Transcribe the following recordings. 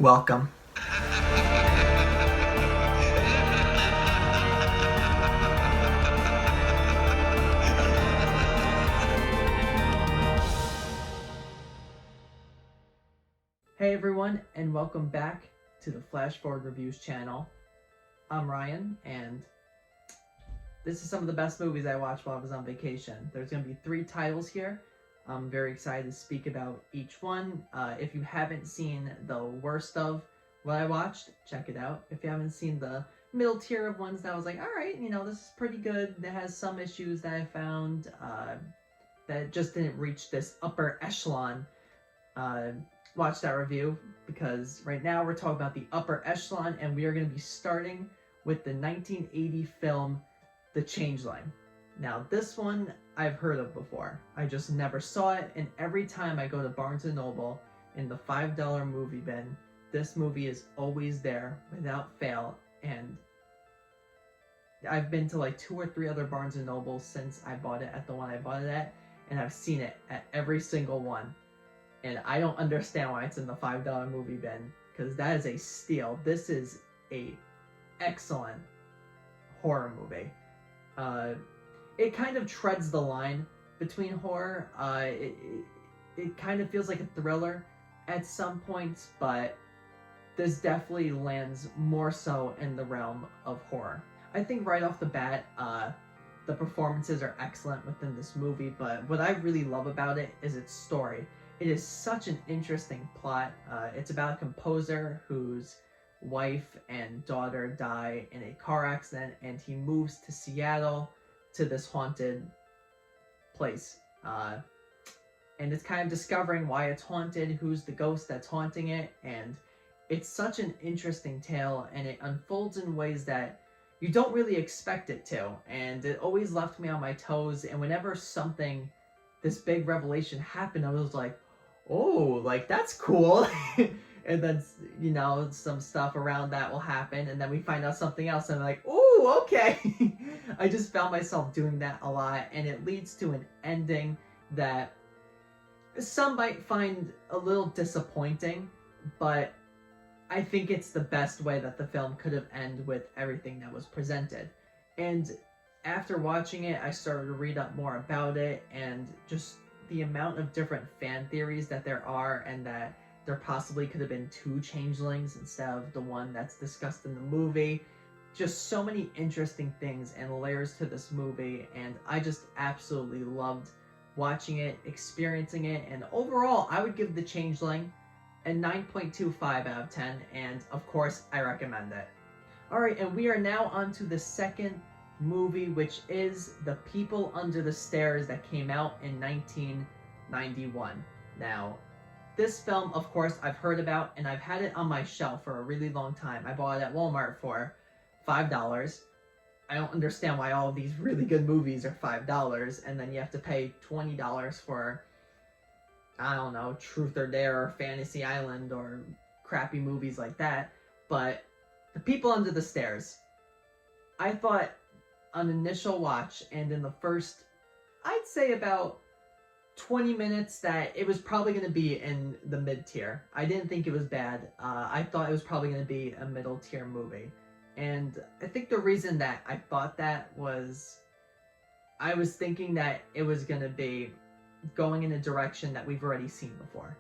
Welcome. Hey everyone, and welcome back to the Flash Forward Reviews channel. I'm Ryan, and this is some of the best movies I watched while I was on vacation. There's going to be 3 titles here. I'm very excited to speak about each one. If you haven't seen the worst of what I watched, check it out. If you haven't seen the middle tier of ones that I was like, alright, this is pretty good, that has some issues that I found that just didn't reach this upper echelon, watch that review, because right now we're talking about the upper echelon, and we are going to be starting with the 1980 film The Changeling. Now, this one I've heard of before. I just never saw it, and every time I go to Barnes & Noble in the $5 movie bin, this movie is always there without fail, and I've been to like 2 or 3 other Barnes & Nobles since I bought it at the one I bought it at, and I've seen it at every single one. And I don't understand why it's in the $5 movie bin, because that is a steal. This is a excellent horror movie. It kind of treads the line between horror. It kind of feels like a thriller at some points, but this definitely lands more so in the realm of horror. I think right off the bat, the performances are excellent within this movie, but what I really love about it is its story. It is such an interesting plot. It's about a composer whose wife and daughter die in a car accident, and he moves to Seattle to this haunted place. And it's kind of discovering why it's haunted, who's the ghost that's haunting it, and it's such an interesting tale, and it unfolds in ways that you don't really expect it to, and it always left me on my toes. And whenever this big revelation happened, I was like, oh, like, that's cool. And then, some stuff around that will happen, and then we find out something else, and I'm like, oh, okay. I just found myself doing that a lot, and it leads to an ending that some might find a little disappointing, but I think it's the best way that the film could have ended, with everything that was presented. And after watching it, I started to read up more about it, and just the amount of different fan theories that there are, and that there possibly could have been 2 changelings instead of the one that's discussed in the movie. Just so many interesting things and layers to this movie, and I just absolutely loved watching it, experiencing it, and overall, I would give The Changeling a 9.25 out of 10, and of course, I recommend it. Alright, and we are now on to the second movie, which is The People Under the Stairs, that came out in 1991. Now, this film, of course, I've heard about, and I've had it on my shelf for a really long time. I bought it at Walmart for $5. I don't understand why all of these really good movies are $5, and then you have to pay $20 for, I don't know, Truth or Dare or Fantasy Island or crappy movies like that. But The People Under the Stairs, I thought on initial watch and in the first, I'd say about 20 minutes, that it was probably going to be in the mid-tier. I didn't think it was bad. I thought it was probably going to be a middle-tier movie. And I think the reason that I thought that was, I was thinking that it was going to be going in a direction that we've already seen before.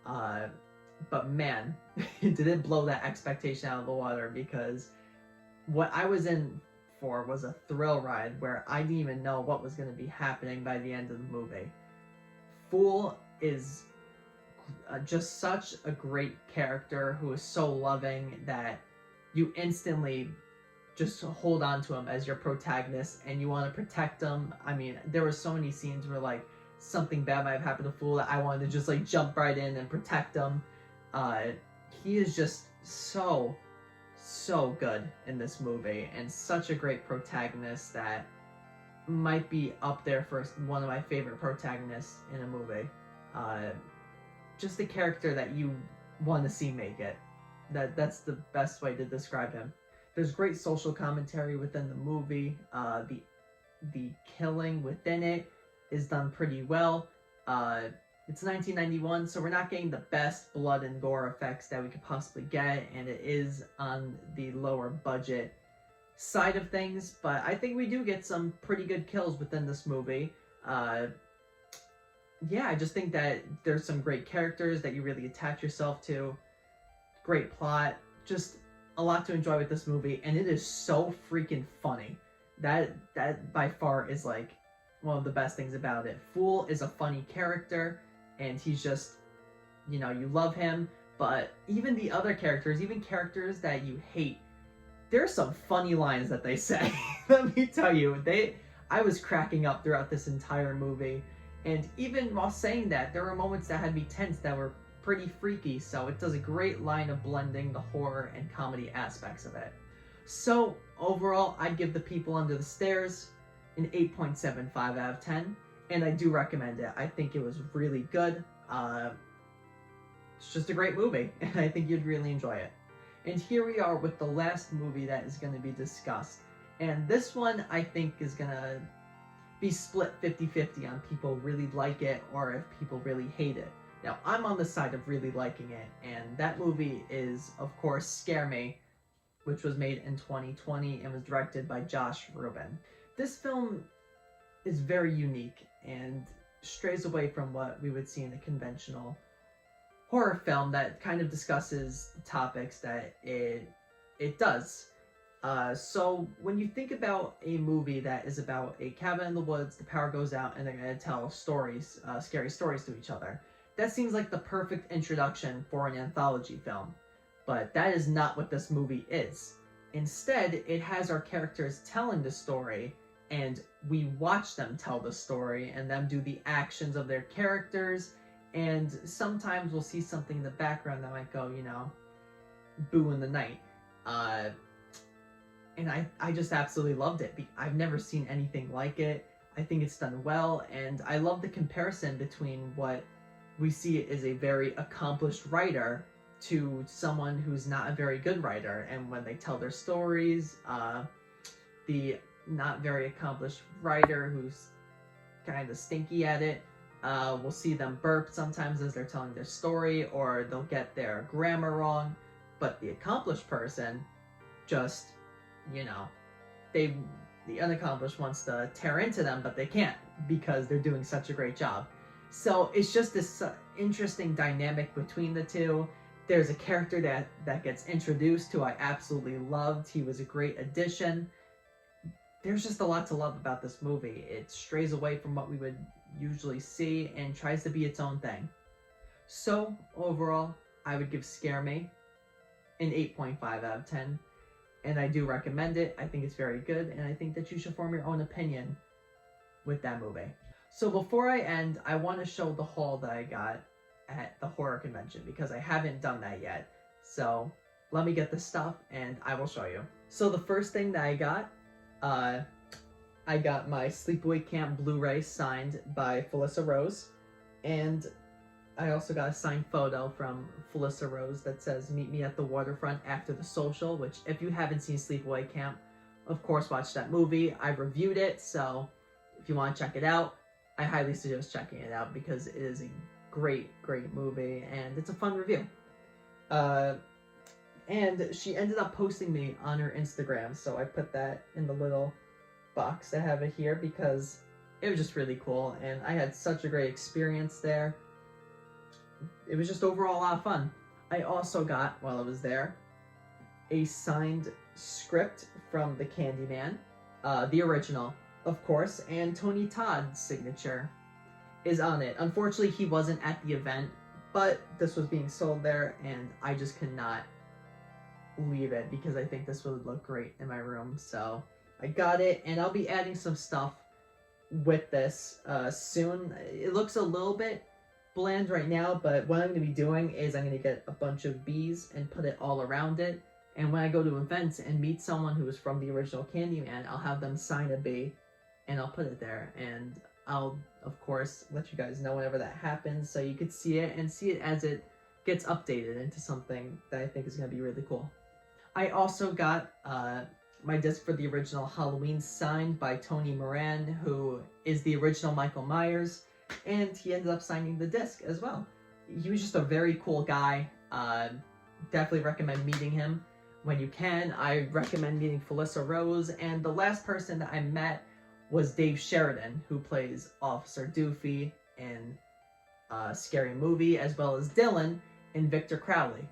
But man, did it blow that expectation out of the water, because what I was in for was a thrill ride where I didn't even know what was going to be happening by the end of the movie. Fool is just such a great character who is so loving that you instantly just hold on to him as your protagonist, and you want to protect him. I mean, there were so many scenes where like something bad might have happened to Fool that I wanted to just like jump right in and protect him. He is just so good in this movie, and such a great protagonist that might be up there for one of my favorite protagonists in a movie. Just a character that you want to see make it. That's the best way to describe him. There's great social commentary within the movie. The killing within it is done pretty well. It's 1991, so we're not getting the best blood and gore effects that we could possibly get, and it is on the lower budget side of things, but I think we do get some pretty good kills within this movie. Yeah, I just think that there's some great characters that you really attach yourself to. Great plot, just a lot to enjoy with this movie, and it is so freaking funny. That by far is like one of the best things about it. Fool is a funny character, and he's just, you know, you love him, but even the other characters, even characters that you hate, there's some funny lines that they say. Let me tell you, I was cracking up throughout this entire movie, and even while saying that, there were moments that had me tense that were pretty freaky, so it does a great line of blending the horror and comedy aspects of it. So overall, I'd give The People Under the Stairs an 8.75 out of 10, and I do recommend it. I think it was really good. It's just a great movie, and I think you'd really enjoy it. And here we are with the last movie that is going to be discussed. And this one, I think, is going to be split 50-50 on people really like it or if people really hate it. Now, I'm on the side of really liking it, and that movie is, of course, Scare Me, which was made in 2020 and was directed by Josh Rubin. This film is very unique and strays away from what we would see in a conventional horror film that kind of discusses the topics that it does. So when you think about a movie that is about a cabin in the woods, the power goes out, and they're going to tell stories, scary stories to each other, that seems like the perfect introduction for an anthology film. But that is not what this movie is. Instead, it has our characters telling the story, and we watch them tell the story, and them do the actions of their characters, and sometimes we'll see something in the background that might go, you know, boo in the night. And I just absolutely loved it. I've never seen anything like it. I think it's done well, and I love the comparison between what we see as a very accomplished writer to someone who's not a very good writer. And when they tell their stories, the not very accomplished writer who's kind of stinky at it, we'll see them burp sometimes as they're telling their story, or they'll get their grammar wrong. But the accomplished person just, you know, the unaccomplished wants to tear into them, but they can't because they're doing such a great job. So it's just this interesting dynamic between the two. There's a character that gets introduced who I absolutely loved. He was a great addition. There's just a lot to love about this movie. It strays away from what we would usually see and tries to be its own thing. So overall, I would give Scare Me an 8.5 out of 10. And I do recommend it. I think it's very good, and I think that you should form your own opinion with that movie. So before I end, I want to show the haul that I got at the horror convention, because I haven't done that yet. So let me get the stuff, and I will show you. So the first thing that I got my Sleepaway Camp Blu-ray signed by Felissa Rose, and I also got a signed photo from Felissa Rose that says, "Meet me at the waterfront after the social," which, if you haven't seen Sleepaway Camp, of course watch that movie. I reviewed it, so if you want to check it out, I highly suggest checking it out because it is a great, great movie, and it's a fun review. And she ended up posting me on her Instagram, so I put that in the little box. I have it here because it was just really cool, and I had such a great experience there. It was just overall a lot of fun. I also got, while I was there, a signed script from the Candyman, the original, of course, and Tony Todd's signature is on it. Unfortunately, he wasn't at the event, but this was being sold there, and I just could not leave it because I think this would look great in my room. So I got it, and I'll be adding some stuff with this soon. It looks a little bit bland right now, but what I'm going to be doing is I'm going to get a bunch of bees and put it all around it, and when I go to events and meet someone who is from the original Candyman, I'll have them sign a bee and I'll put it there, and I'll of course let you guys know whenever that happens so you could see it and see it as it gets updated into something that I think is going to be really cool. I also got my disc for the original Halloween signed by Tony Moran, who is the original Michael Myers. and he ended up signing the disc as well. He was just a very cool guy. Definitely recommend meeting him when you can. I recommend meeting Felissa Rose, and the last person that I met was Dave Sheridan, who plays Officer Doofy in Scary Movie, as well as Dylan in Victor Crowley.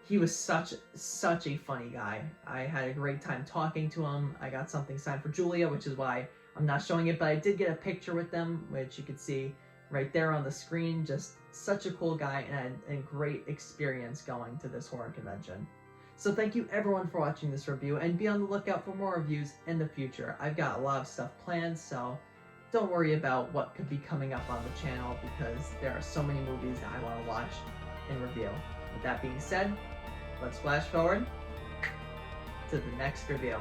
He was such a funny guy. I had a great time talking to him. I got something signed for Julia, which is why I'm not showing it, but I did get a picture with them, which you can see right there on the screen. Just such a cool guy, and I had a great experience going to this horror convention. So thank you everyone for watching this review, and be on the lookout for more reviews in the future. I've got a lot of stuff planned, so don't worry about what could be coming up on the channel, because there are so many movies that I want to watch and review. With that being said, let's flash forward to the next review.